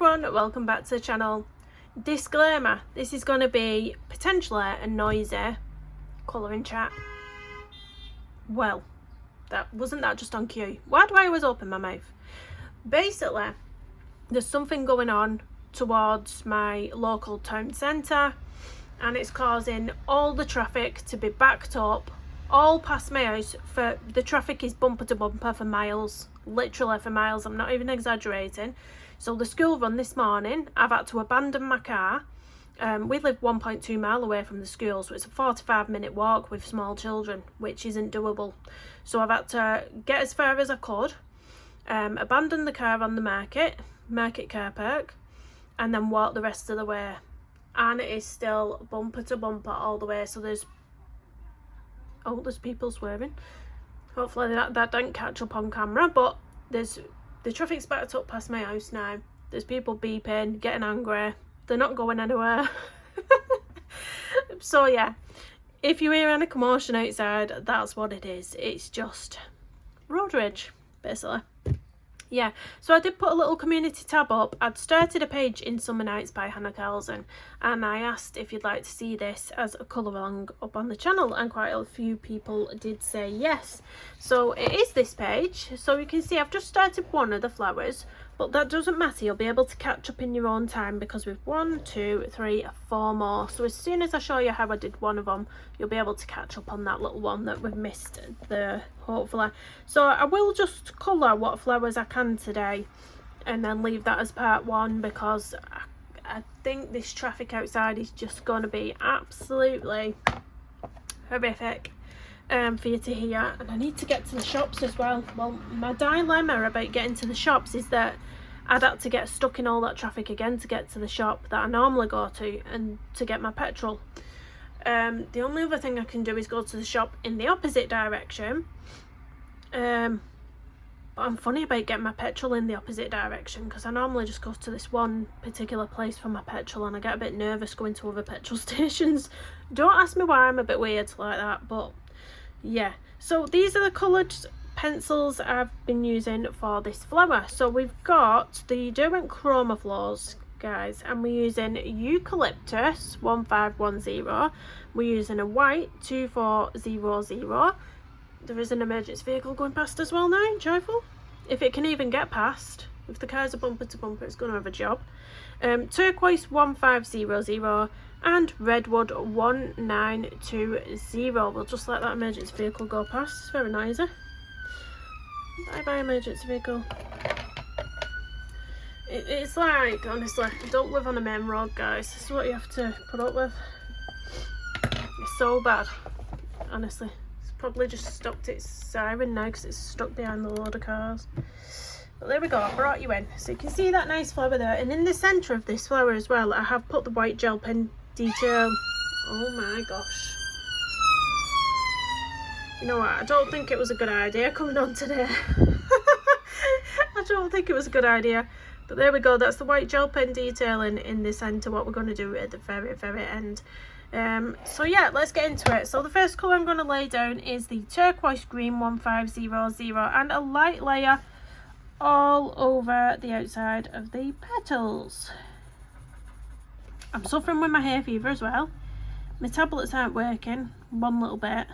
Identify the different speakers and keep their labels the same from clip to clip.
Speaker 1: everyone, welcome back to the channel. Disclaimer, this is going to be potentially a noisy colouring chat. Well, wasn't that just on cue? Why do I always open my mouth? Basically, there's something going on towards my local town centre and it's causing all the traffic to be backed up all past my house. The traffic is bumper to bumper for miles, literally for miles, I'm not even exaggerating. So the school run this morning, I've had to abandon my car. We live 1.2 mile away from the school, so it's a 45-minute walk with small children, which isn't doable. So I've had to get as far as I could, abandon the car on the market car park, and then walk the rest of the way. And it is still bumper to bumper all the way. So there's people swerving. Hopefully that don't catch up on camera, but the traffic's backed up past my house now. There's people beeping, getting angry. They're not going anywhere. So yeah, if you hear any commotion outside, that's what it is. It's just road rage, basically. Yeah, so I did put a little community tab up. I'd started a page in Summer Nights by Hanna Karlzon, and I asked if you'd like to see this as a colour along up on the channel, and quite a few people did say yes. So it is this page. So you can see I've just started one of the flowers, but that doesn't matter. You'll be able to catch up in your own time because we've 1, 2, 3, 4 more. So as soon as I show you how I did one of them, you'll be able to catch up on that little one that we've missed there, hopefully. So I will just colour what flowers I can today and then leave that as part 1, because I think this traffic outside is just going to be absolutely horrific for you to hear. And I need to get to the shops as well. Well, my dilemma about getting to the shops is that I'd have to get stuck in all that traffic again to get to the shop that I normally go to and to get my petrol. The only other thing I can do is go to the shop in the opposite direction. But I'm funny about getting my petrol in the opposite direction because I normally just go to this one particular place for my petrol, and I get a bit nervous going to other petrol stations. Don't ask me why, I'm a bit weird like that, but yeah. So these are the coloured pencils I've been using for this flower. So we've got the Derwent Chromaflows, guys, and we're using Eucalyptus 1510. We're using a white 2400. There is an emergency vehicle going past as well now, joyful. If it can even get past. If the cars are bumper to bumper, it's going to have a job. Turquoise 1500 and Redwood 1920. We'll just let that emergency vehicle go past. It's very noisy. Bye bye, emergency vehicle. It's like, honestly, don't live on a main road, guys. This is what you have to put up with. It's so bad, honestly. It's probably just stopped its siren now because it's stuck behind the load of cars. But there we go, I brought you in. So you can see that nice flower there. And in the centre of this flower as well, I have put the white gel pen detail. Oh my gosh. You know what, I don't think it was a good idea coming on today. I don't think it was a good idea. But there we go, that's the white gel pen detailing in the centre, what we're going to do at the very end. So yeah, let's get into it. So the first colour I'm going to lay down is the turquoise green 1500 and a light layer all over the outside of the petals. I'm suffering with my hay fever as well. My tablets aren't working one little bit.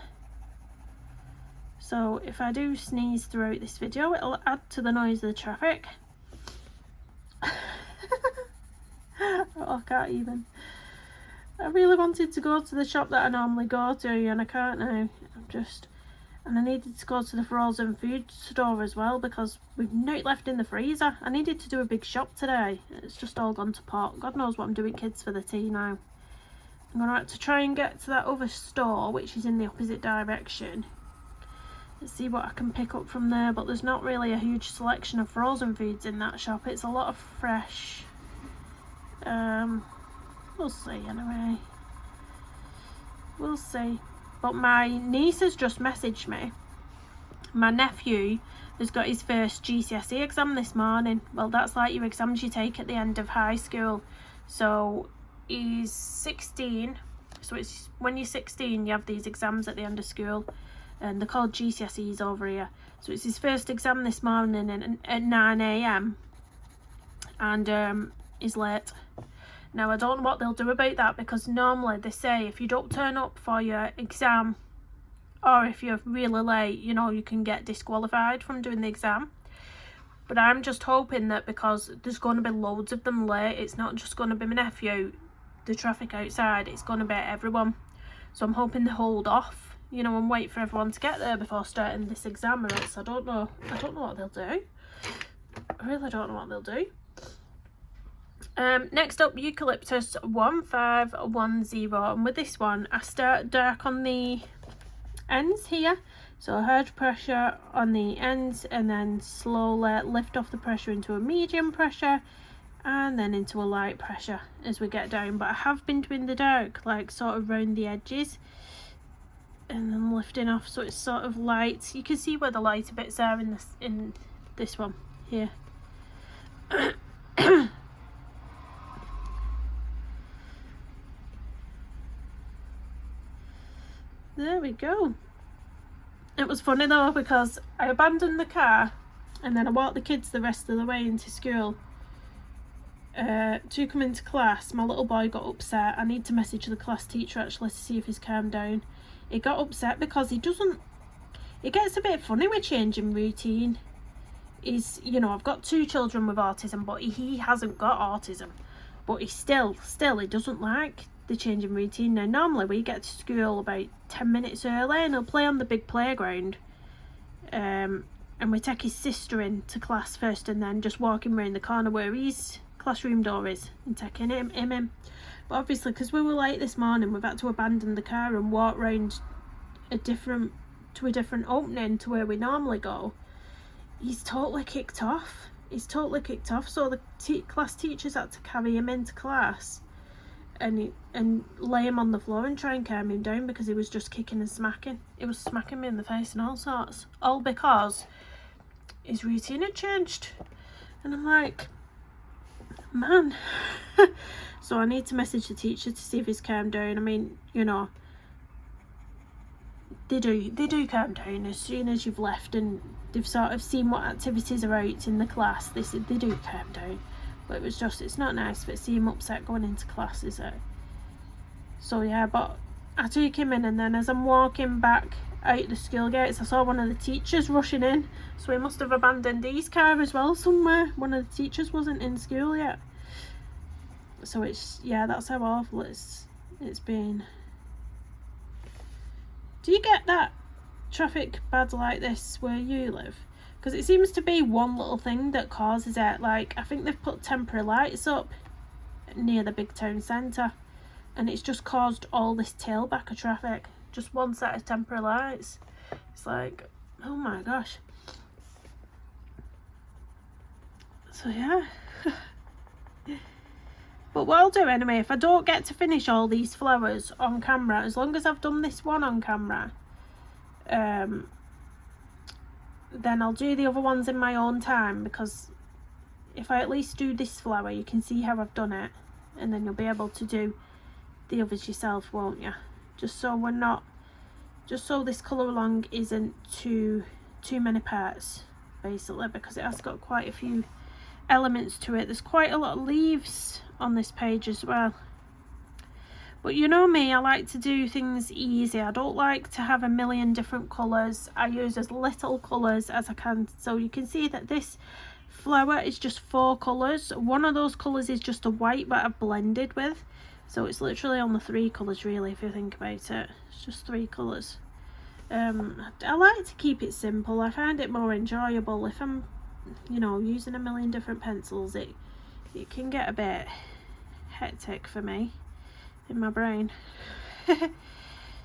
Speaker 1: So if I do sneeze throughout this video, it'll add to the noise of the traffic. Oh, I can't even. I really wanted to go to the shop that I normally go to and I can't now. And I needed to go to the frozen food store as well because we've no left in the freezer. I needed to do a big shop today. It's just all gone to pot. God knows what I'm doing, kids, for the tea now. I'm going to have to try and get to that other store, which is in the opposite direction. Let's see what I can pick up from there, but there's not really a huge selection of frozen foods in that shop. It's a lot of fresh. We'll see anyway. We'll see. But my niece has just messaged me. My nephew has got his first GCSE exam this morning. Well, that's like your exams you take at the end of high school. So he's 16. So it's when you're 16 you have these exams at the end of school. And they're called GCSEs over here. So it's his first exam this morning at 9 AM. and is late. Now I don't know what they'll do about that, because normally they say if you don't turn up for your exam, or if you're really late, you know, you can get disqualified from doing the exam. But I'm just hoping that because there's going to be loads of them late, it's not just going to be my nephew, the traffic outside, it's going to be everyone. So I'm hoping they hold off, you know, and wait for everyone to get there before starting this exam, or else I don't know what they'll do. I really don't know what they'll do. Next up, Eucalyptus 1510, and with this one I start dark on the ends here, so hard pressure on the ends, and then slowly lift off the pressure into a medium pressure, and then into a light pressure as we get down. But I have been doing the dark, like sort of round the edges, and then lifting off, so it's sort of light. You can see where the lighter bits are in this one here. There we go. It was funny though, because I abandoned the car and then I walked the kids the rest of the way into school. To come into class, my little boy got upset. I need to message the class teacher actually to see if he's calmed down. He got upset because he gets a bit funny with changing routine. He's, you know, I've got 2 children with autism, but he hasn't got autism. But he still he doesn't like the changing routine. Now normally we get to school about 10 minutes early and he'll play on the big playground, and we take his sister in to class first and then just walk him around the corner where his classroom door is and taking him in. But obviously because we were late this morning, we've had to abandon the car and walk round to a different opening to where we normally go. He's totally kicked off, so the class teachers had to carry him into class and lay him on the floor and try and calm him down, because he was just kicking and smacking. He was smacking me in the face and all sorts, all because his routine had changed. And I'm like, man. So I need to message the teacher to see if he's calmed down. I mean, you know, they do calm down as soon as you've left and they've sort of seen what activities are out in the class. They do calm down. But it's not nice to see him upset going into class, is it? So yeah, but I took him in, and then as I'm walking back out the school gates, I saw one of the teachers rushing in. So he must have abandoned his car as well somewhere. One of the teachers wasn't in school yet. So that's how awful it's been. Do you get that traffic bad like this where you live? Because it seems to be one little thing that causes it. Like, I think they've put temporary lights up near the big town centre, and it's just caused all this tailback of traffic. Just one set of temporary lights. It's like, oh my gosh. So yeah. But what I'll do anyway, if I don't get to finish all these flowers on camera, as long as I've done this one on camera, then I'll do the other ones in my own time, because if I at least do this flower, you can see how I've done it, and then you'll be able to do the others yourself, won't you? Just so this colour along isn't too many parts, basically, because it has got quite a few elements to it. There's quite a lot of leaves on this page as well. But you know me, I like to do things easy. I don't like to have a million different colours. I use as little colours as I can. So you can see that this flower is just 4 colours. One of those colours is just a white that I've blended with. So it's literally only 3 colours really, if you think about it. It's just 3 colours. I like to keep it simple. I find it more enjoyable. If I'm, you know, using a million different pencils, it can get a bit hectic for me in my brain.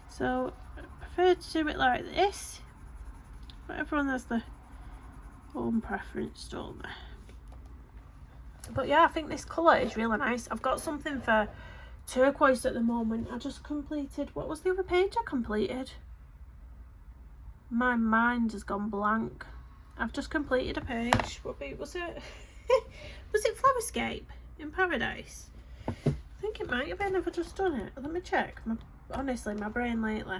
Speaker 1: So I prefer to do it like this, but everyone has their own preference, don't they? But yeah, I think this colour is really nice. I've got something for turquoise at the moment. I just completed, what was the other page I completed? My mind has gone blank. I've just completed a page. What page was it? Was it Flowerscape in Paradise? I think it might have been. Have I just done it? Let me check. Honestly, my brain lately.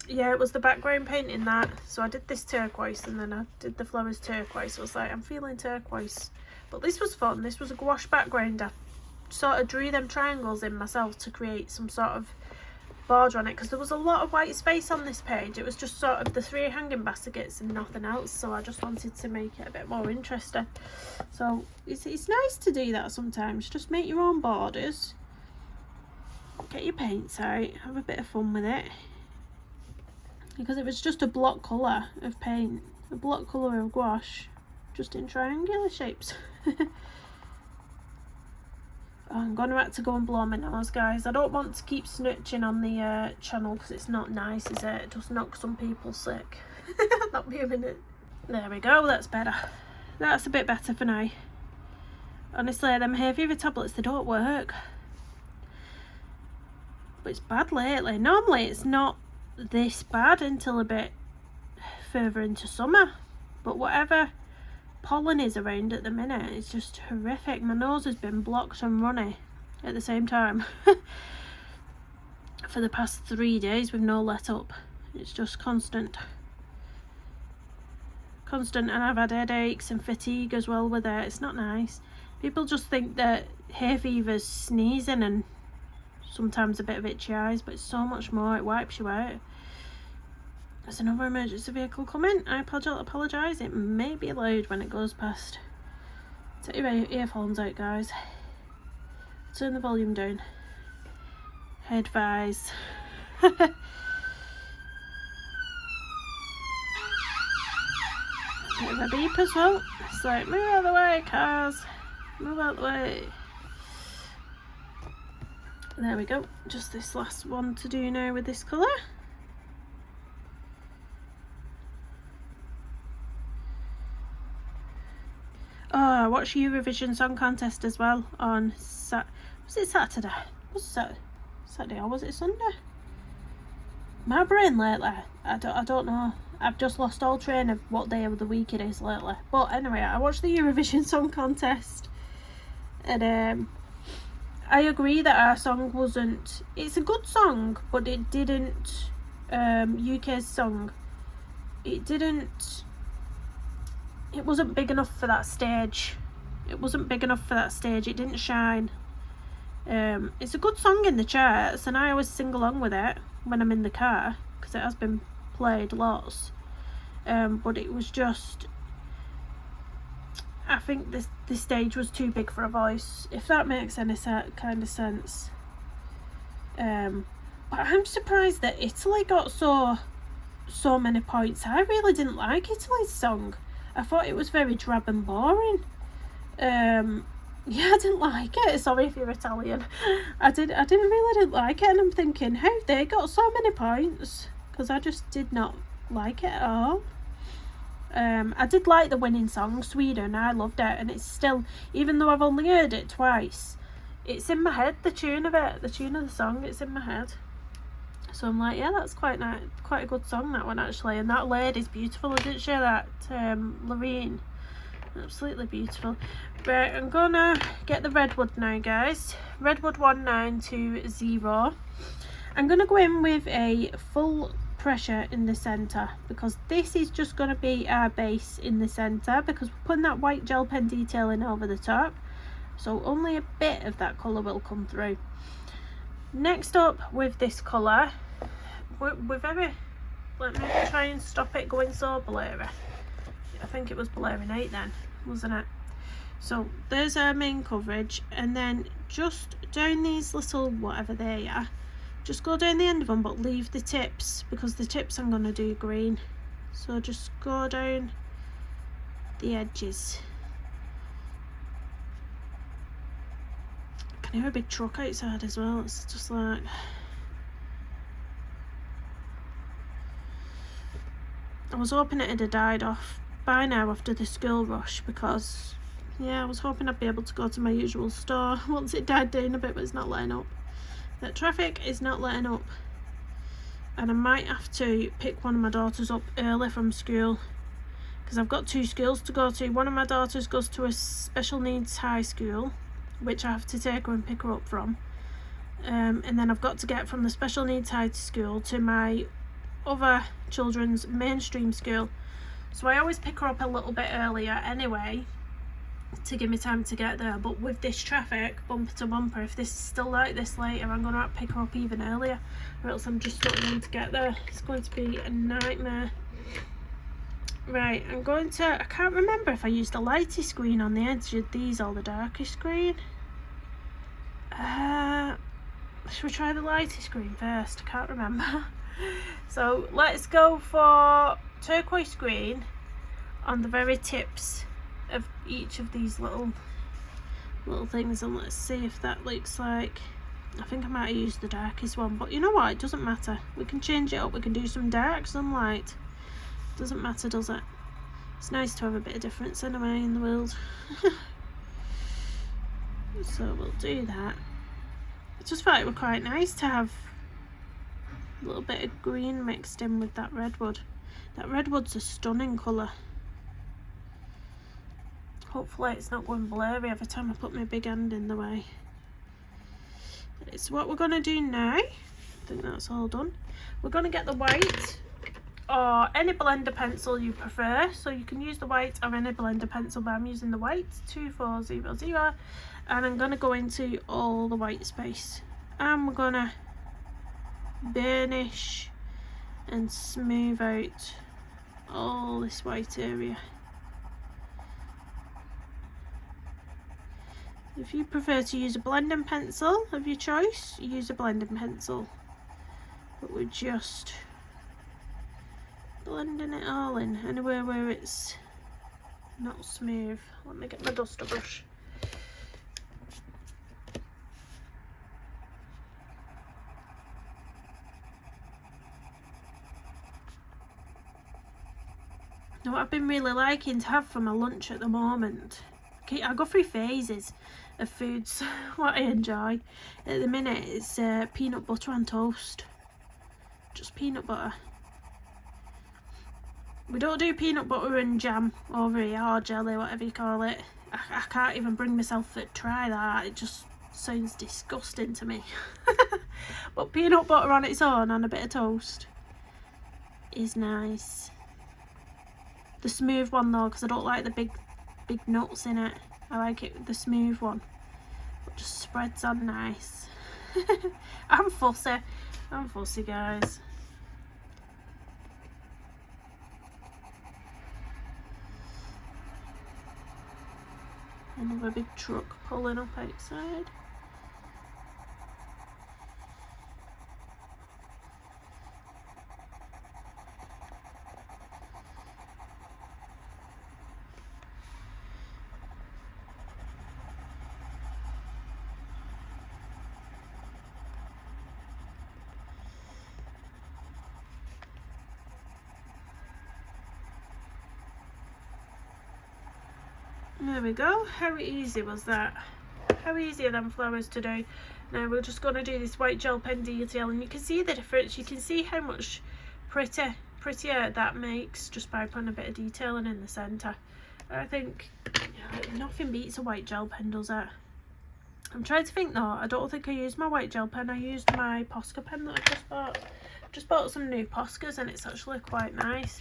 Speaker 1: Yeah, it was the background painting that. So I did this turquoise and then I did the flowers turquoise. So I was like, I'm feeling turquoise But this was fun. This was a gouache background. I sort of drew them triangles in myself to create some sort of border on it, because there was a lot of white space on this page. It was just sort of the 3 hanging baskets and nothing else, so I just wanted to make it a bit more interesting. So it's nice to do that sometimes. Just make your own borders, get your paints out, have a bit of fun with it, because it was just a block colour of paint, a block colour of gouache, just in triangular shapes. Oh, I'm going to have to go and blow my nose, guys. I don't want to keep snitching on the channel, because it's not nice, is it? It does knock some people sick. Not be a minute. There we go, that's better. That's a bit better for now. Honestly, them hay fever tablets, they don't work. But it's bad lately. Normally it's not this bad until a bit further into summer. But whatever pollen is around at the minute, it's just horrific. My nose has been blocked and runny at the same time for the past 3 days with no let up. It's just constant, and I've had headaches and fatigue as well with it. It's not nice. People just think that hay fever's sneezing and sometimes a bit of itchy eyes, but it's so much more. It wipes you out. There's another emergency vehicle coming. I apologise. It may be loud when it goes past. Take your earphones out, guys. Turn the volume down. I advise. Bit of a beep as well. It's like, move out of the way, cars. Move out of the way. There we go. Just this last one to do now with this colour. Oh, I watched Eurovision Song Contest as well on was it Saturday? Was it Saturday or was it Sunday? My brain lately, I don't know. I've just lost all train of what day of the week it is lately. But anyway, I watched the Eurovision Song Contest, and I agree that our song wasn't. It's a good song, but it didn't. UK's song, it wasn't big enough for that stage. It didn't shine. It's a good song in the charts, and I always sing along with it when I'm in the car, because it has been played lots. But it was just, I think this stage was too big for a voice, if that makes any kind of sense. But I'm surprised that Italy got so many points. I really didn't like Italy's song. I thought it was very drab and boring. Yeah, I didn't like it. Sorry if you're Italian. I didn't like it, and I'm thinking, how they got so many points? Because I just did not like it at all. I did like the winning song, Sweden. I loved it, and it's still, even though I've only heard it twice, it's in my head. The tune of the song, it's in my head. So I'm like, yeah, that's quite nice, quite a good song, that one actually. And that lady's beautiful, isn't she? That Loreen, absolutely beautiful. Right, I'm gonna get the redwood now, guys. Redwood 1920. I'm gonna go in with a full pressure in the center, because this is just gonna be our base in the center, because we're putting that white gel pen detail in over the top, so only a bit of that color will come through. Next up with this colour, we're very, let me try and stop it going so blurry. I think it was blurring out then, wasn't it? So there's our main coverage, and then just down these little whatever they are, just go down the end of them, but leave the tips, because the tips I'm going to do green. So just go down the edges. I can hear a big truck outside as well. It's just like, I was hoping it had died off by now after the school rush, because yeah, I was hoping I'd be able to go to my usual store once it died down a bit, but it's not letting up. That traffic is not letting up, and I might have to pick one of my daughters up early from school, because I've got 2 schools to go to. One of my daughters goes to a special needs high school, which I have to take her and pick her up from, and then I've got to get from the special needs high school to my other children's mainstream school. So I always pick her up a little bit earlier anyway, to give me time to get there. But with this traffic, bumper to bumper, if this is still like this later, I'm going to have to pick her up even earlier, or else I'm just not going to get there. It's going to be a nightmare. Right, I'm going to, I can't remember if I used the lightest screen on the edge of these or the darkest screen. Should we try the lightest screen first? I can't remember. So let's go for turquoise green on the very tips of each of these little things, and let's see if that looks like, I think I might have used the darkest one, but you know what, it doesn't matter, we can change it up, we can do some dark, some light, doesn't matter, does it? It's nice to have a bit of difference anyway in the world. So we'll do that. I just thought it was quite nice to have a little bit of green mixed in with that redwood. That redwood's a stunning colour. Hopefully it's not going blurry every time I put my big hand in the way. It's what we're going to do now. I think that's all done. We're going to get the white or any blender pencil you prefer. So you can use the white or any blender pencil, but I'm using the white 2400, and I'm going to go into all the white space. And we're going to burnish and smooth out all this white area. If you prefer to use a blending pencil of your choice, use a blending pencil. But we're just blending it all in, anywhere where it's not smooth. Let me get my duster brush. Now what I've been really liking to have for my lunch at the moment, I go through phases of foods, what I enjoy. At the minute it's peanut butter on toast. Just peanut butter. We don't do peanut butter and jam over here, or jelly, whatever you call it. I can't even bring myself to try that. It just sounds disgusting to me. But peanut butter on its own on a bit of toast is nice. The smooth one though, because I don't like the big nuts in it. I like it the smooth one. It just spreads on nice. I'm fussy guys. Another big truck pulling up outside. There we go. How easy was that? How easy are them flowers to do? Now we're just going to do this white gel pen detail, and you can see the difference. You can see how much prettier that makes just by putting a bit of detailing in the centre. I think nothing beats a white gel pen, does it? I'm trying to think though. I don't think I used my white gel pen. I used my Posca pen that I just bought. Just bought some new Poscas and it's actually quite nice.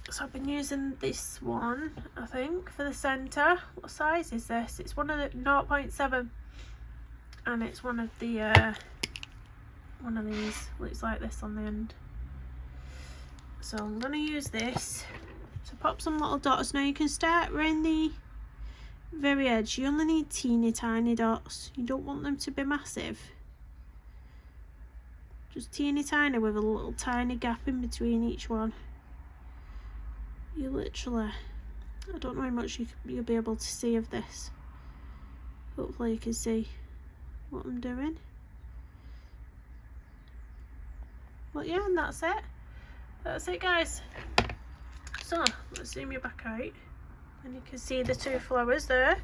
Speaker 1: So I've been using this one, I think, for the centre. What size is this? It's one of the 0.7, and it's one of the one of these. Looks like this on the end. So I'm going to use this to pop some little dots. Now you can start around the very edge. You only need teeny tiny dots. You don't want them to be massive. Just teeny tiny with a little tiny gap in between each one. You literally, I don't know how much you'll be able to see of this. Hopefully you can see what I'm doing. But yeah, and that's it. That's it guys. So let's zoom you back out and you can see the two flowers there.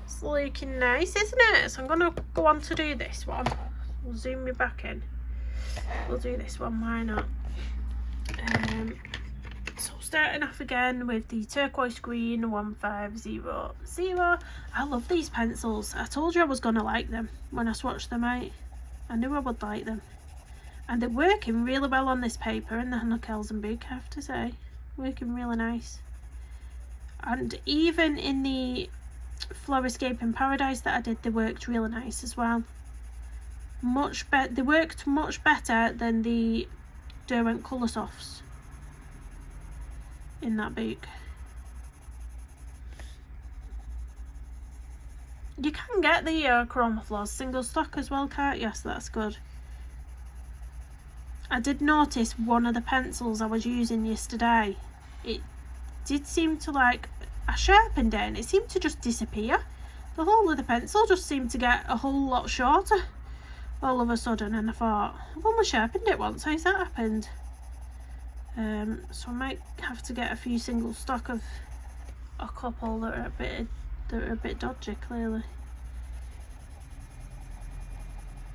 Speaker 1: It's looking nice, isn't it? So I'm going to go on to do this one. We'll zoom you back in. We'll do this one, why not? So starting off again with the turquoise green 1500. I love these pencils. I told you I was going to like them when I swatched them out. I knew I would like them. And they're working really well on this paper in the Hanna Karlzon book, I have to say. Working really nice. And even in the Flow Escape in Paradise that I did, they worked really nice as well. Much better. They worked much better than the Derwent Colour Softs in that book. You can get the Chromaflow single stock as well, can't you? So that's good. I did notice one of the pencils I was using yesterday, it did seem to, like, I sharpened it and it seemed to just disappear. The whole of the pencil just seemed to get a whole lot shorter all of a sudden, and I thought, I've only sharpened it once, how's that happened? So I might have to get a few single stock of a couple that are a bit dodgy, clearly.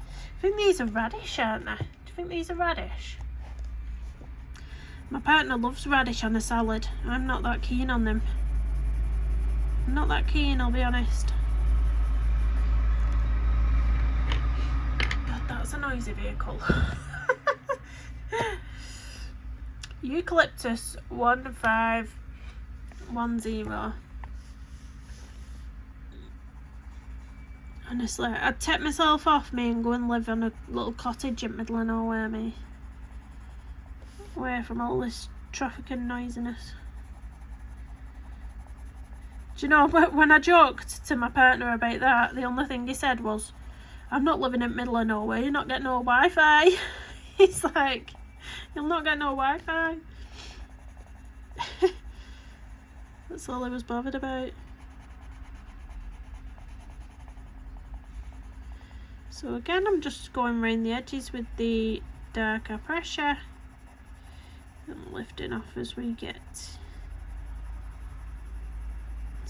Speaker 1: I think these are radish, aren't they? Do you think these are radish? My partner loves radish on a salad. I'm not that keen on them. I'm not that keen, I'll be honest. God, that's a noisy vehicle. Eucalyptus 1510. Honestly, I'd take myself off me and go and live on a little cottage in middle of nowhere, me. Away from all this traffic and noisiness. Do you know, when I joked to my partner about that, the only thing he said was, I'm not living in middle of nowhere, you're not getting no Wi-Fi. He's like, you'll not get no Wi-Fi. That's all I was bothered about. So again, I'm just going around the edges with the darker pressure and lifting off as we get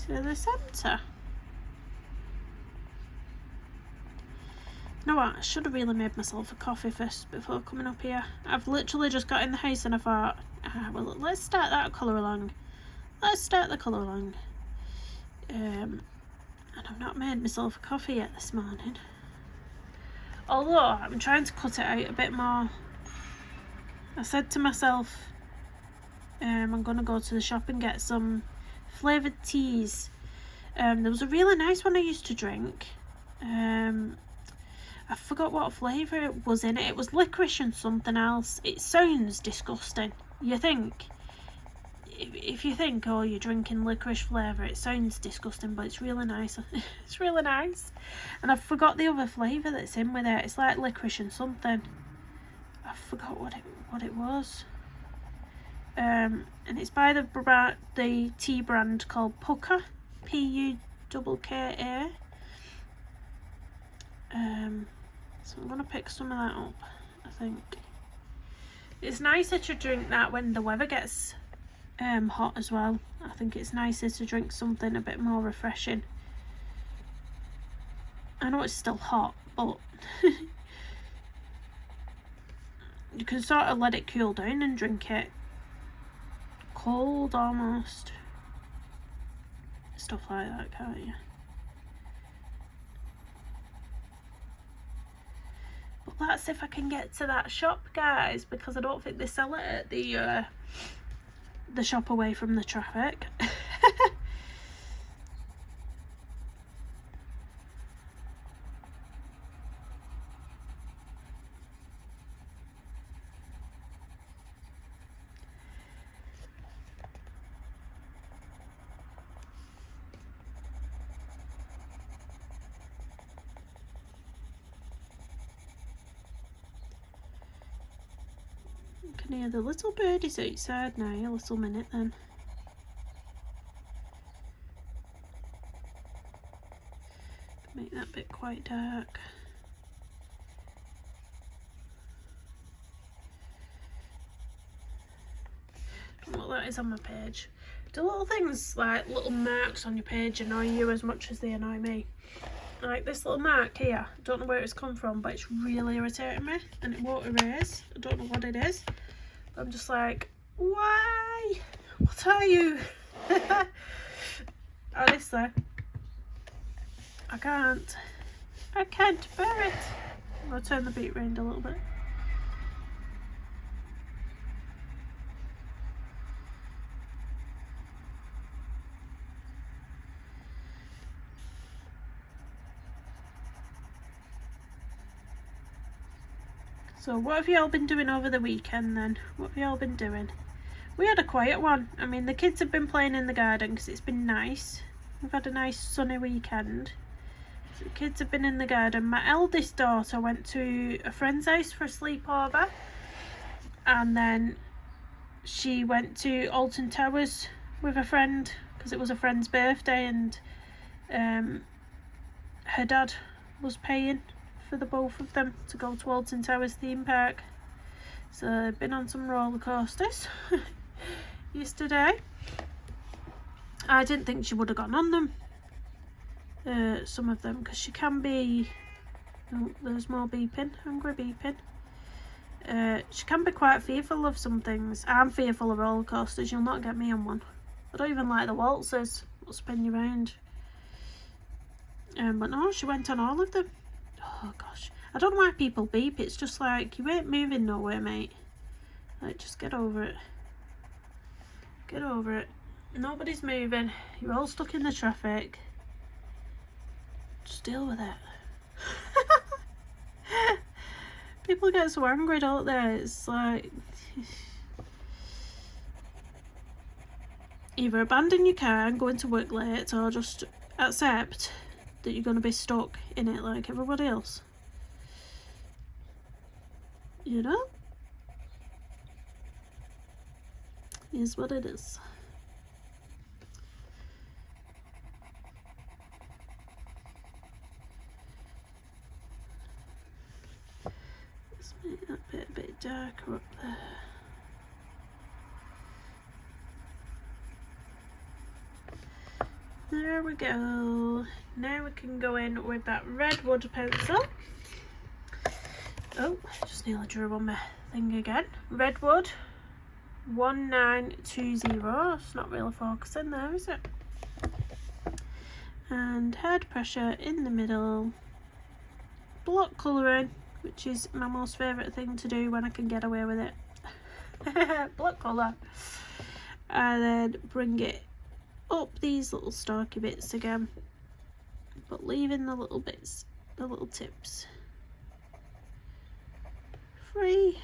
Speaker 1: to the centre. You know what, I should have really made myself a coffee first before coming up here. I've literally just got in the house and I thought, well, let's start that colour along. Let's start the colour along. And I've not made myself a coffee yet this morning. Although I'm trying to cut it out a bit more. I said to myself, I'm going to go to the shop and get some flavoured teas. There was a really nice one I used to drink. I forgot what flavour it was in it. It was licorice and something else. It sounds disgusting. You think, if you think, oh, you're drinking licorice flavour, it sounds disgusting, but it's really nice. It's really nice. And I forgot the other flavour that's in with it. It's like licorice and something. I forgot what it was. And it's by the tea brand called Pukka, P-U-K-K-A. So I'm going to pick some of that up, I think. It's nicer to drink that when the weather gets hot as well. I think it's nicer to drink something a bit more refreshing. I know it's still hot, but you can sort of let it cool down and drink it cold almost. Stuff like that, can't you? But that's if I can get to that shop, guys, because I don't think they sell it at the shop away from the traffic. You can hear the little birdies outside now. A little minute then. Make that bit quite dark. Don't know what that is on my page. Do little things like little marks on your page annoy you as much as they annoy me? Like this little mark here, I don't know where it's come from, but it's really irritating me and it won't erase. I don't know what it is. But I'm just like, why? What are you? Honestly, I can't bear it. I'm going to turn the beat round a little bit. So what have you all been doing over the weekend then? What have you all been doing? We had a quiet one. I mean, the kids have been playing in the garden because it's been nice. We've had a nice sunny weekend. So the kids have been in the garden. My eldest daughter went to a friend's house for a sleepover. And then she went to Alton Towers with a friend because it was a friend's birthday, and her dad was paying for the both of them to go to Alton Towers theme park. So I've been on some roller coasters yesterday. I didn't think she would have gone on them, some of them, because she can be, oh, there's more beeping, angry beeping. She can be quite fearful of some things. I'm fearful of roller coasters. You'll not get me on one. I don't even like the waltzers that spin you round. But no, she went on all of them. Oh gosh, I don't know why people beep. It's just like, you ain't moving nowhere, mate. Like, just get over it. Get over it. Nobody's moving. You're all stuck in the traffic. Just deal with it. People get so angry, don't they? It's like, either abandon your car and go into work late, or just accept that you're going to be stuck in it like everybody else. You know? Is what it is. Let's make that bit a bit darker up there. There we go. Now we can go in with that redwood pencil. Oh, just nearly drew on my thing again. Redwood 1920. It's not really focusing there, is it? And head pressure in the middle. Block colouring, which is my most favourite thing to do when I can get away with it. Block colour. And then bring it up these little stalky bits again, but leaving the little bits, the little tips free.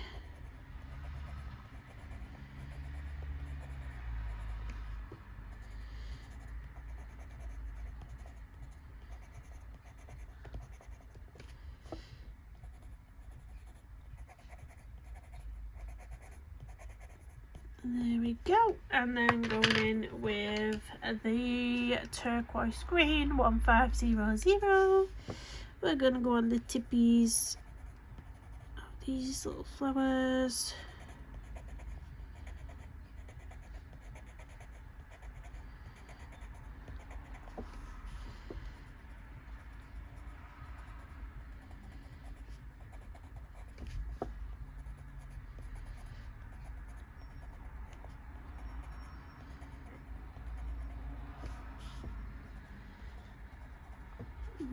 Speaker 1: There we go, and then going in with the turquoise green 1500. We're gonna go on the tippies of these little flowers.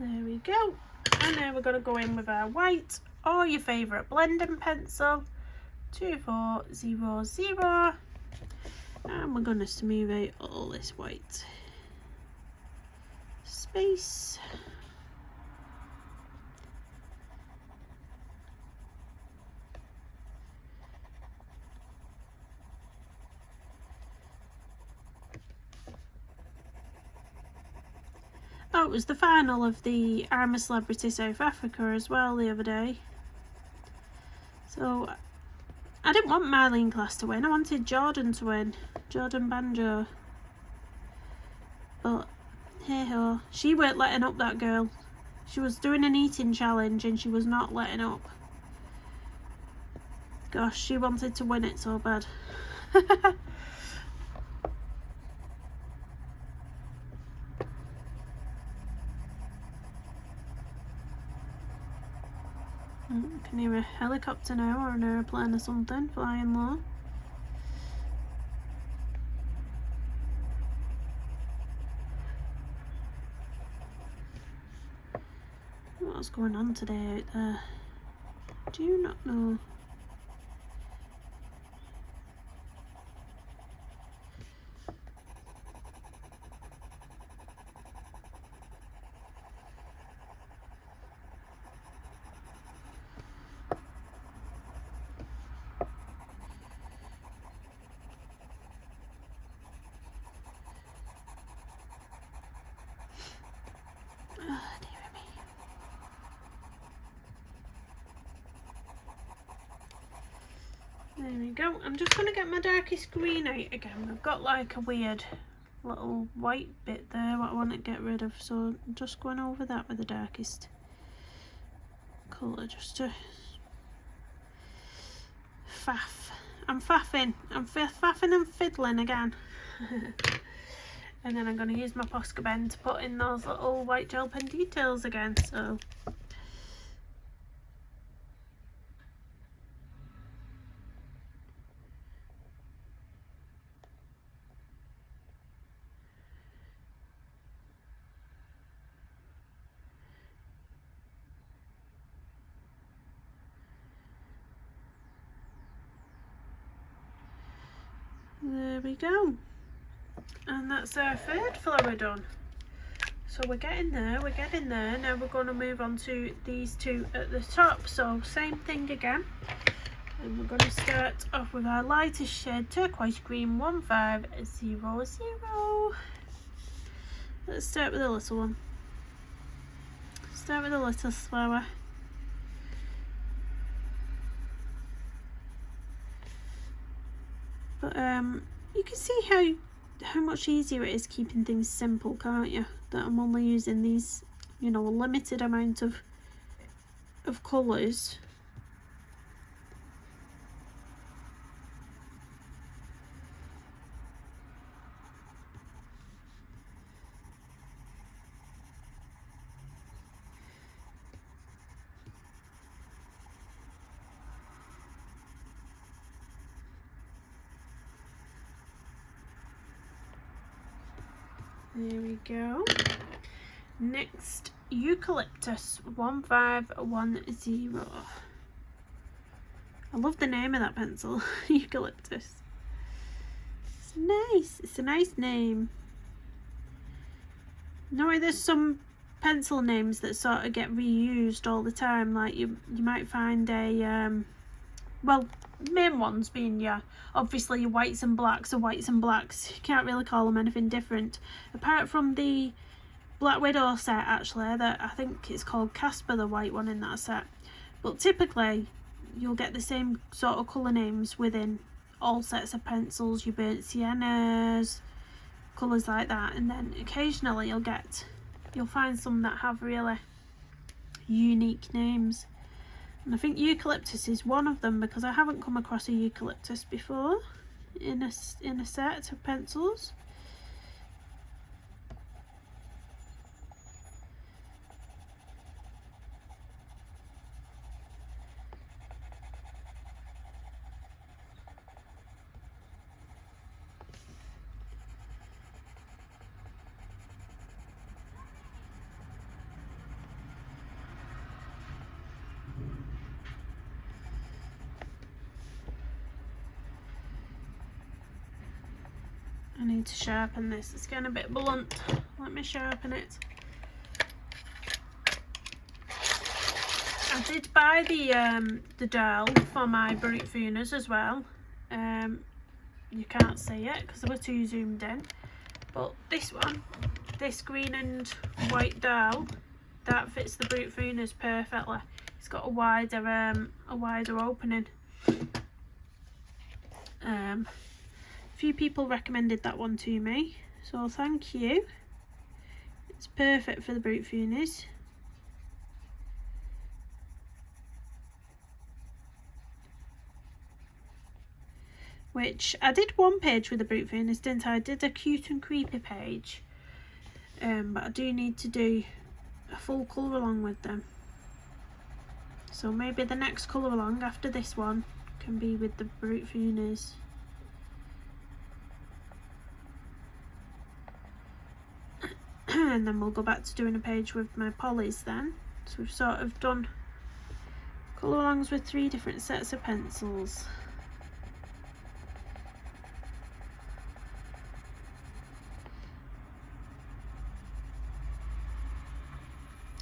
Speaker 1: There we go, and now we're going to go in with our white or your favourite blending pencil 2400, and we're going to smooth out all this white space. Oh, it was the final of the I'm a Celebrity South Africa as well the other day. So I didn't want Marlene Class to win. I wanted Jordan to win. Jordan Banjo. But hey ho, she weren't letting up, that girl. She was doing an eating challenge and she was not letting up. Gosh, she wanted to win it so bad. Can hear a helicopter now, or an airplane or something flying low. What's going on today out there? Do you not know? There we go. I'm just going to get my darkest green out again. I've got like a weird little white bit there what I want to get rid of, so I'm just going over that with the darkest colour just to faff. I'm faffing and fiddling again. And then I'm going to use my Posca pen to put in those little white gel pen details again. So there we go. And that's our third flower done. So we're getting there, Now we're going to move on to these two at the top. So same thing again. And we're going to start off with our lightest shade, turquoise green 1500. Let's start with the little one. Start with the little flower. But you can see how much easier it is keeping things simple, can't you? That I'm only using these, you know, a limited amount of colours. There we go. Next, eucalyptus 1510. I love the name of that pencil, eucalyptus. It's nice. It's a nice name. No, there's some pencil names that sort of get reused all the time. Like you might find a well, main ones being, yeah, obviously your whites and blacks are whites and blacks. You can't really call them anything different. Apart from the Black Widow set, actually, that I think it's called Casper, the white one in that set. But typically, you'll get the same sort of colour names within all sets of pencils, your burnt siennas, colours like that. And then occasionally you'll find some that have really unique names. And I think eucalyptus is one of them, because I haven't come across a eucalyptus before in a set of pencils. I need to sharpen this. It's getting a bit blunt. Let me sharpen it. I did buy the dial for my Brute Funas as well. You can't see it because we're too zoomed in. But this one, this green and white dial, that fits the Brute Funas perfectly. It's got a wider opening. Few people recommended that one to me, so thank you. It's perfect for the Brute Funas. Which I did one page with the Brute Funas, didn't I? I did a cute and creepy page, but I do need to do a full colour along with them. So maybe the next colour along after this one can be with the Brute Funas. And then we'll go back to doing a page with my polys then. So we've sort of done colour alongs with 3 different sets of pencils.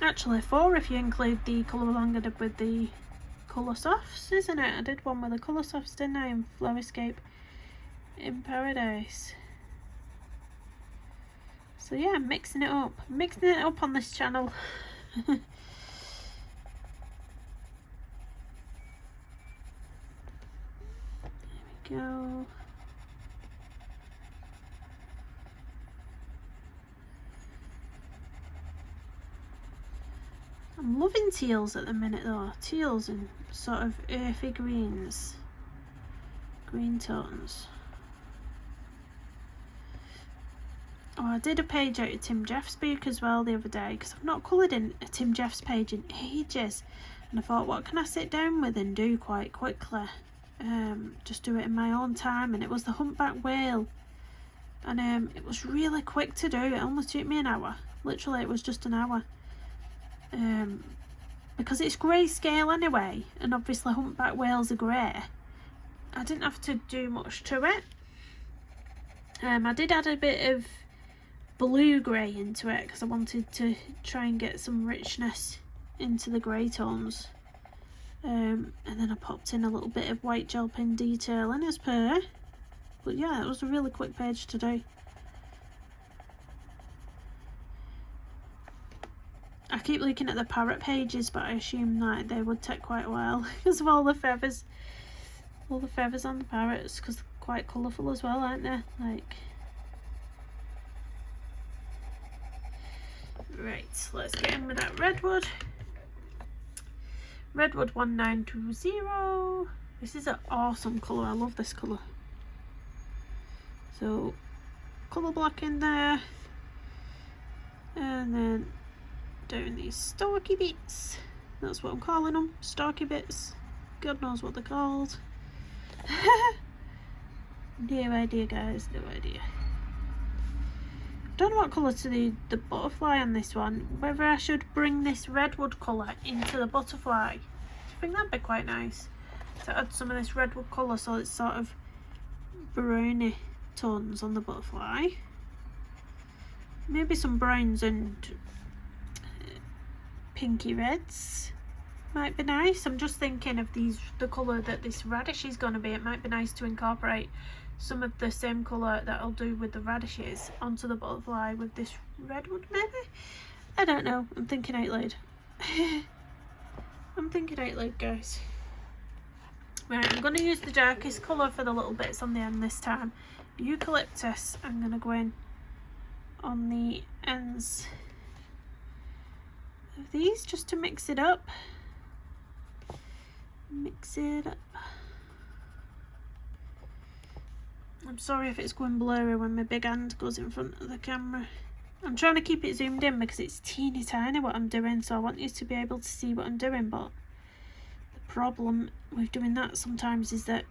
Speaker 1: Actually 4 if you include the colour along I did with the colour softs, isn't it? I did one with the colour softs, didn't I, in Flowscape in Paradise. So yeah, I'm mixing it up on this channel. go. I'm loving teals at the minute though. Teals and sort of earthy greens. Green tones. Oh, I did a page out of Tim Jeff's book as well the other day because I've not coloured in a Tim Jeff's page in ages. And I thought, what can I sit down with and do quite quickly? Just do it in my own time. And it was the humpback whale. And it was really quick to do. It only took me an hour. Literally, it was just an hour. Because it's grayscale anyway. And obviously humpback whales are grey. I didn't have to do much to it. I did add a bit of blue grey into it because I wanted to try and get some richness into the grey tones. And then I popped in a little bit of white gel pen detailing as per. But yeah, it was a really quick page to do. I keep looking at the parrot pages, but I assume that they would take quite a while because of all the feathers. All the feathers on the parrots, because they're quite colourful as well, aren't they? Like, right, let's get in with that redwood. Redwood 1920. This is an awesome colour. I love this colour. So, colour block in there, and then doing these stalky bits. That's what I'm calling them, stalky bits. God knows what they're called. No idea, guys, no idea. Don't know what colour to do the butterfly on this one. Whether I should bring this redwood colour into the butterfly. I think that'd be quite nice to add some of this redwood colour so it's sort of browny tones on the butterfly. Maybe some browns and pinky reds might be nice. I'm just thinking of the colour that this radish is going to be. It might be nice to incorporate some of the same colour that I'll do with the radishes onto the butterfly with this redwood maybe? I don't know. I'm thinking out loud. I'm thinking out loud, guys. Right, I'm going to use the darkest colour for the little bits on the end this time. Eucalyptus. I'm going to go in on the ends of these just to mix it up. Mix it up. I'm sorry if it's going blurry when my big hand goes in front of the camera. I'm trying to keep it zoomed in because it's teeny tiny what I'm doing, so I want you to be able to see what I'm doing, but the problem with doing that sometimes is that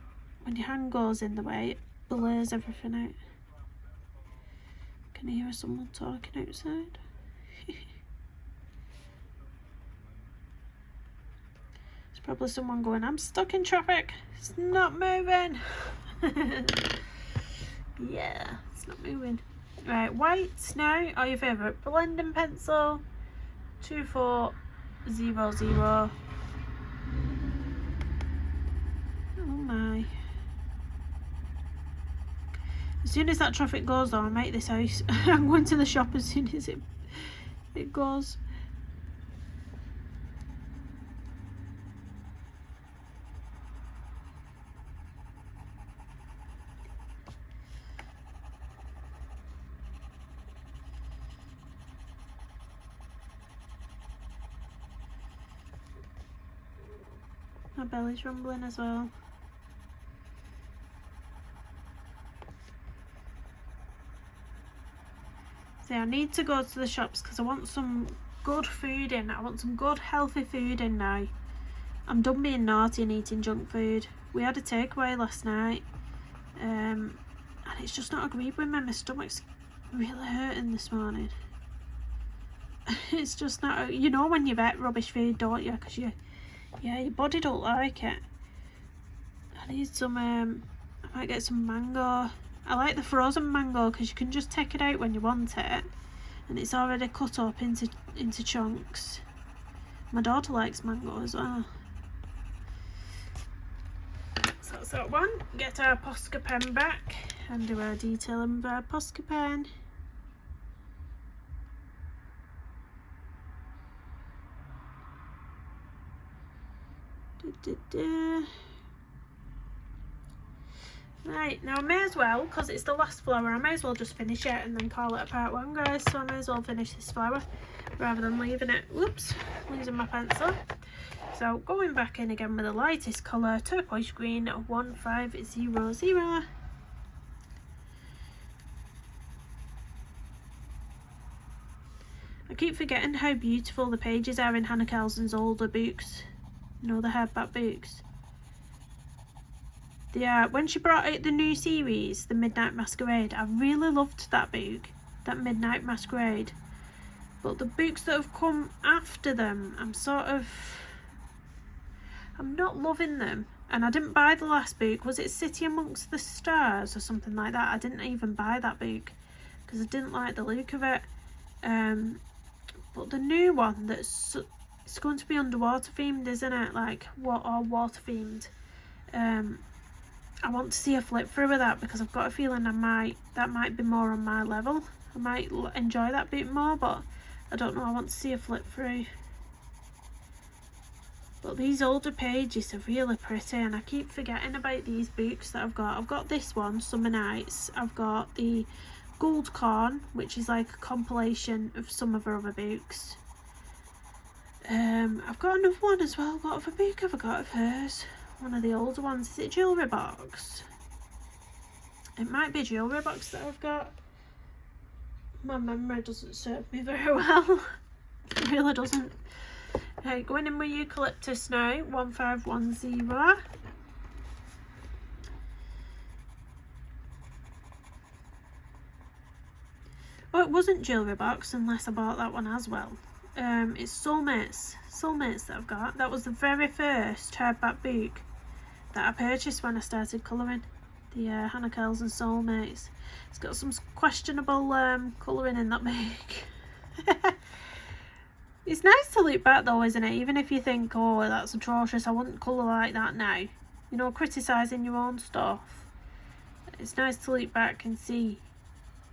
Speaker 1: when your hand goes in the way, it blurs everything out. Can you hear someone talking outside? There's probably someone going, I'm stuck in traffic, it's not moving. Yeah, it's not moving. Right, white now, or your favourite blending pencil, 2400. Oh my. As soon as that traffic goes though, I make this house. I'm going to the shop as soon as it goes. My belly's rumbling as well. See, I need to go to the shops because I want some good food in. I want some good healthy food in now. I'm done being naughty and eating junk food. We had a takeaway last night and it's just not agreed with me. My stomach's really hurting this morning. It's just not, you know when you've ate rubbish food, don't you? Because your body don't like it. I need some, I might get some mango. I like the frozen mango because you can just take it out when you want it and it's already cut up into chunks. My daughter likes mango as well. So that's that one. Get our Posca pen back and do our detailing with our Posca pen. Right, now I may as well, because it's the last flower, I may as well just finish it and then call it a part one, guys. So I may as well finish this flower rather than leaving it. Whoops, losing my pencil. So going back in again with the lightest colour, turquoise green 1500. I keep forgetting how beautiful the pages are in Hanna Karlzon's older books. You know, the hardback books. Yeah, when she brought out the new series, The Midnight Masquerade, I really loved that book, that Midnight Masquerade. But the books that have come after them, I'm not loving them. And I didn't buy the last book. Was it City Amongst the Stars or something like that? I didn't even buy that book because I didn't like the look of it. But the new one, it's going to be underwater themed, isn't it? Like, or water themed. I want to see a flip through of that because I've got a feeling that might be more on my level. I might enjoy that bit more, but I don't know. I want to see a flip through. But these older pages are really pretty, and I keep forgetting about these books that I've got. I've got this one, Summer Nights. I've got the Gold Corn, which is like a compilation of some of her other books. I've got another one as well. What other book have I got of hers? One of the older ones. Is it Jewellery Box? It might be Jewellery Box that I've got. My memory doesn't serve me very well. It really doesn't. Okay, going in with Eucalyptus now, 1510. Oh, it wasn't Jewellery Box unless I bought that one as well. It's Soulmates that I've got. That was the very first hardback book that I purchased when I started colouring. The Hanna Karlzon Soulmates. It's got some questionable colouring in that book. It's nice to look back though, isn't it? Even if you think, oh, that's atrocious, I wouldn't colour like that now. You know, criticising your own stuff. It's nice to look back and see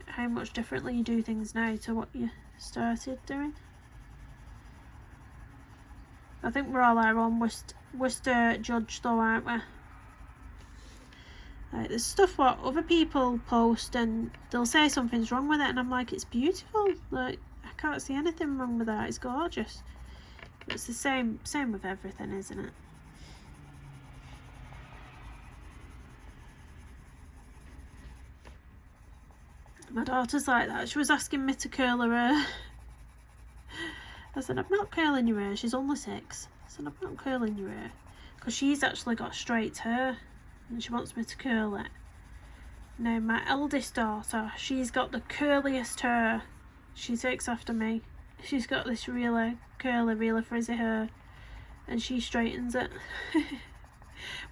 Speaker 1: how much differently you do things now to what you started doing. I think we're all our own worst judge though, aren't we? Like, there's stuff what other people post and they'll say something's wrong with it, and I'm like, it's beautiful. Like, I can't see anything wrong with that. It's gorgeous. It's the same with everything, isn't it? My daughter's like that. She was asking me to curl her hair. I said, I'm not curling your hair. She's only 6. I said, I'm not curling your hair. Because she's actually got straight hair. And she wants me to curl it. Now, my eldest daughter, she's got the curliest hair. She takes after me. She's got this really curly, really frizzy hair. And she straightens it.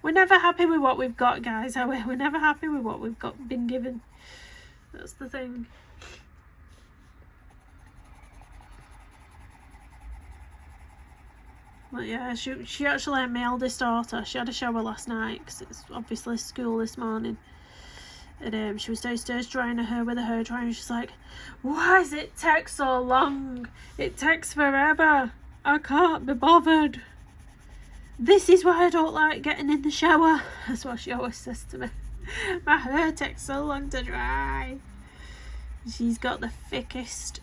Speaker 1: We're never happy with what we've got, guys, are we? We're never happy with what we've been given. That's the thing. But yeah, she actually, my eldest daughter, she had a shower last night because it's obviously school this morning. And she was downstairs drying her hair with a hairdryer, and she's like, why does it take so long? It takes forever. I can't be bothered. This is why I don't like getting in the shower. That's what she always says to me. My hair takes so long to dry. She's got the thickest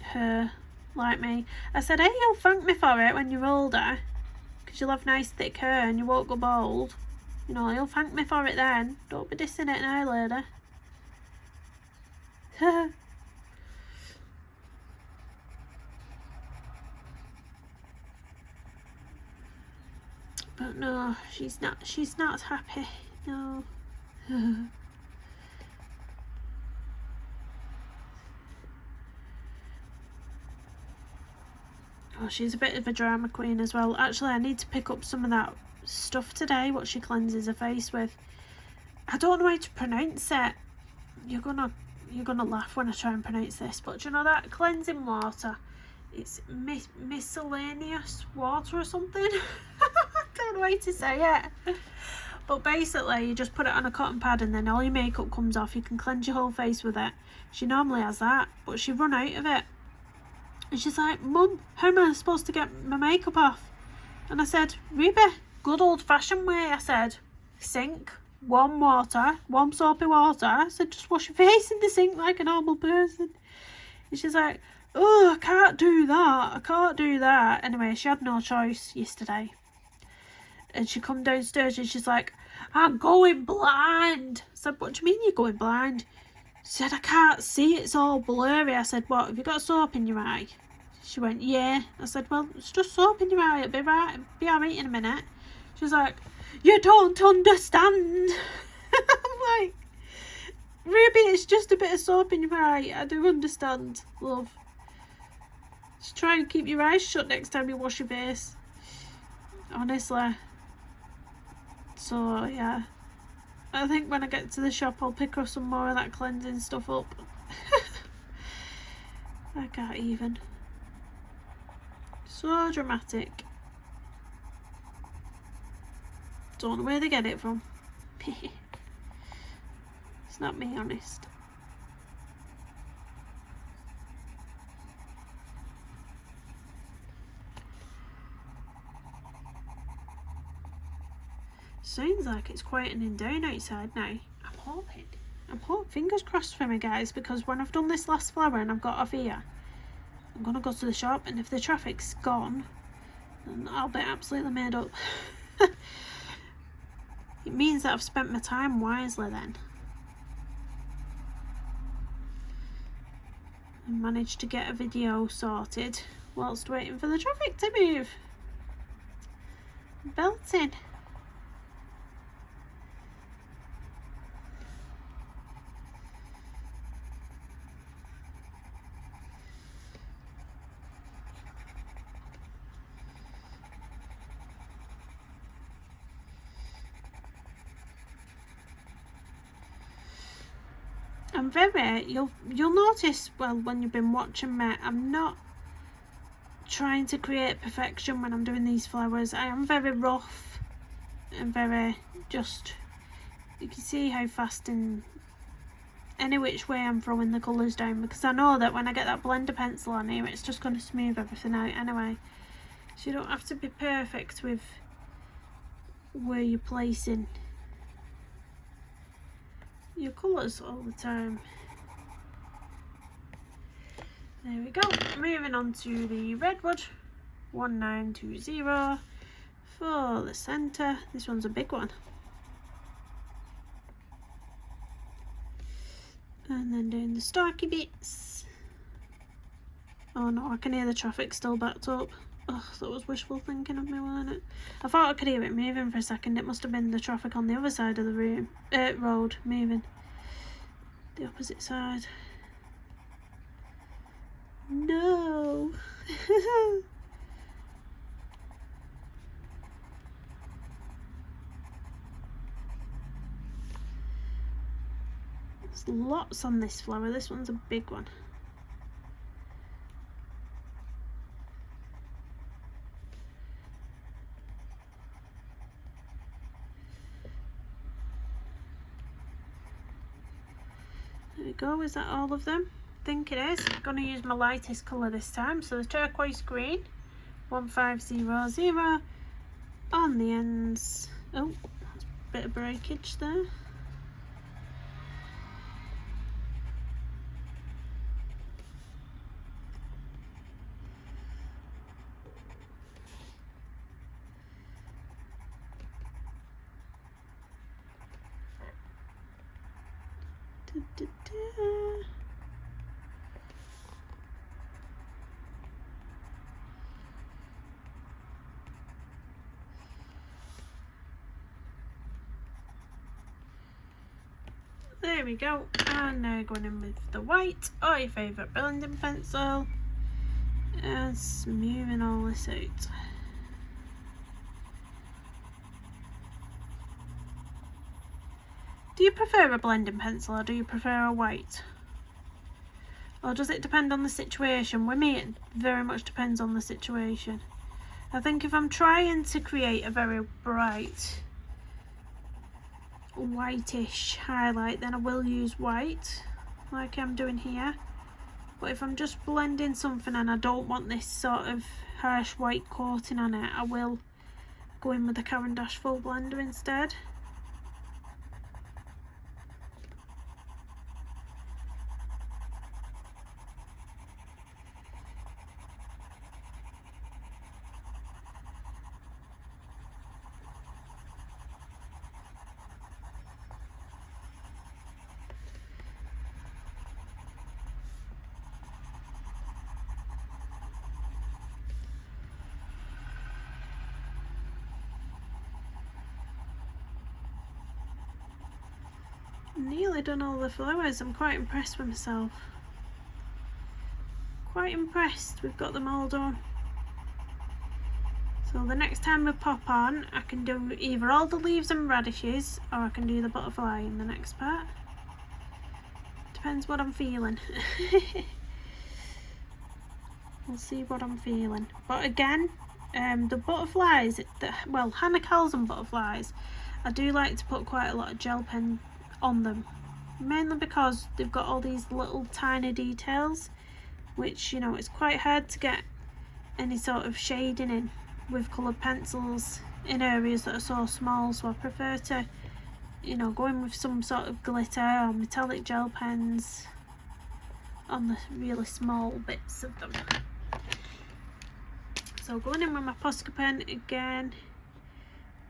Speaker 1: hair like me. I said, hey, you'll thank me for it when you're older, because you'll have nice thick hair and you won't go bald. You know, you'll thank me for it then. Don't be dissing it now, lady. But no, she's not happy. No. Oh, she's a bit of a drama queen as well. Actually, I need to pick up some of that stuff today, what she cleanses her face with. I don't know how to pronounce it. You're gonna laugh when I try and pronounce this, but do you know that cleansing water? It's miscellaneous water or something. I don't know how to say it. But basically, you just put it on a cotton pad and then all your makeup comes off. You can cleanse your whole face with it. She normally has that, but she run out of it. And she's like, Mum, how am I supposed to get my makeup off? And I said, Ruby, good old fashioned way. I said, sink, warm water, warm soapy water. I said, just wash your face in the sink like a normal person. And she's like, oh, I can't do that. I can't do that. Anyway, she had no choice yesterday. And she come downstairs and she's like, I'm going blind. I said, what do you mean you're going blind? She said, I can't see, it's all blurry. I said, what, have you got soap in your eye? She went, yeah. I said, well, it's just soap in your eye. It'll be alright in a minute. She's like, you don't understand. I'm like, Ruby, it's just a bit of soap in your eye. I do understand, love. Just try and keep your eyes shut next time you wash your face. Honestly. So, yeah. I think when I get to the shop, I'll pick up some more of that cleansing stuff up. I can't even. So dramatic. Don't know where they get it from. It's not me, honest. Sounds like it's quietening down outside now. I'm hoping, fingers crossed for me, guys, because when I've done this last flower and I've got off here, I'm going to go to the shop, and if the traffic's gone, then I'll be absolutely made up. It means that I've spent my time wisely then. And managed to get a video sorted whilst waiting for the traffic to move. Belting. I'm very, you'll notice, well, when you've been watching me, I'm not trying to create perfection when I'm doing these flowers. I am very rough and very just, you can see how fast in any which way I'm throwing the colours down, because I know that when I get that blender pencil on here, it's just going to smooth everything out anyway. So you don't have to be perfect with where you're placing your colours all the time. There we go. Moving on to the redwood 1920 for the centre. This one's a big one. And then doing the stalky bits. Oh no, I can hear the traffic still backed up. Oh, that was wishful thinking of me, wasn't it? I thought I could hear it moving for a second. It must have been the traffic on the other side of the road moving. The opposite side. No. There's lots on this flower. This one's a big one. There we go. Is that all of them? I think it is. I'm going to use my lightest colour this time. So the turquoise green 1500 on the ends. Oh, that's a bit of breakage there. There we go, and now going in with the white, or your favourite blending pencil, and smoothing all this out. Do you prefer a blending pencil or do you prefer a white? Or does it depend on the situation? With me, it very much depends on the situation. I think if I'm trying to create a very bright whitish highlight, then I will use white like I'm doing here. But if I'm just blending something and I don't want this sort of harsh white coating on it, I will go in with the Caran d'Ache full blender instead. Nearly done all the flowers. I'm quite impressed with myself. Quite impressed we've got them all done. So the next time we pop on, I can do either all the leaves and radishes, or I can do the butterfly in the next part. Depends what I'm feeling. We'll see what I'm feeling. But again, the butterflies, well, Hanna Karlzon butterflies, I do like to put quite a lot of gel pen on them, mainly because they've got all these little tiny details, which, you know, it's quite hard to get any sort of shading in with coloured pencils in areas that are so small. So I prefer to, you know, go in with some sort of glitter or metallic gel pens on the really small bits of them. So going in with my Posca pen again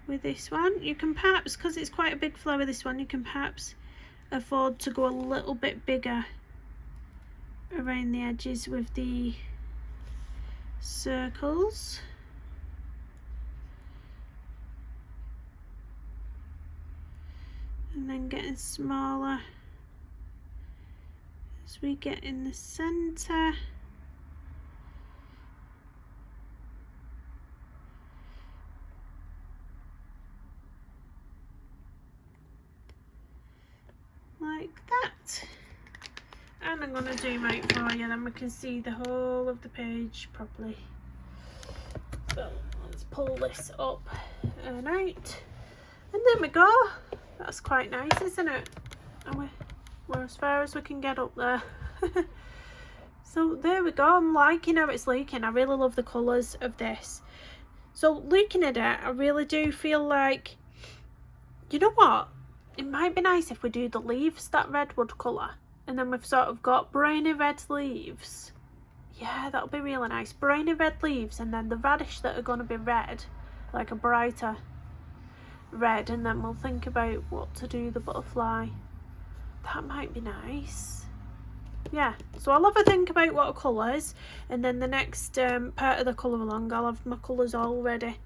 Speaker 1: with this one. You can perhaps, because it's quite a big flower, this one, you can perhaps afford to go a little bit bigger around the edges with the circles. And then getting smaller as we get in the centre. Like that. And I'm going to zoom out for you, then we can see the whole of the page properly. So let's pull this up and out. And there we go. That's quite nice, isn't it? And we're as far as we can get up there. So there we go. I'm liking how it's looking. I really love the colours of this. So looking at it, I really do feel like, you know what? It might be nice if we do the leaves that redwood colour. And then we've sort of got browny red leaves. Yeah, that'll be really nice. Browny red leaves, and then the radish that are going to be red, like a brighter red, and then we'll think about what to do the butterfly. That might be nice. Yeah, so I'll have a think about what colours, and then the next part of the colour along, I'll have my colours already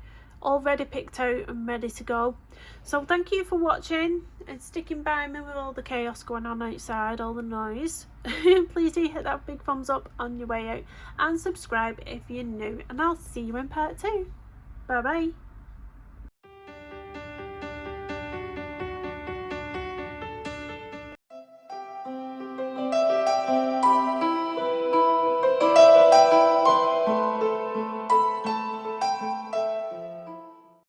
Speaker 1: picked out and ready to go. So thank you for watching and sticking by me with all the chaos going on outside, all the noise. Please do hit that big thumbs up on your way out and subscribe if you're new, and I'll see you in part 2. Bye bye.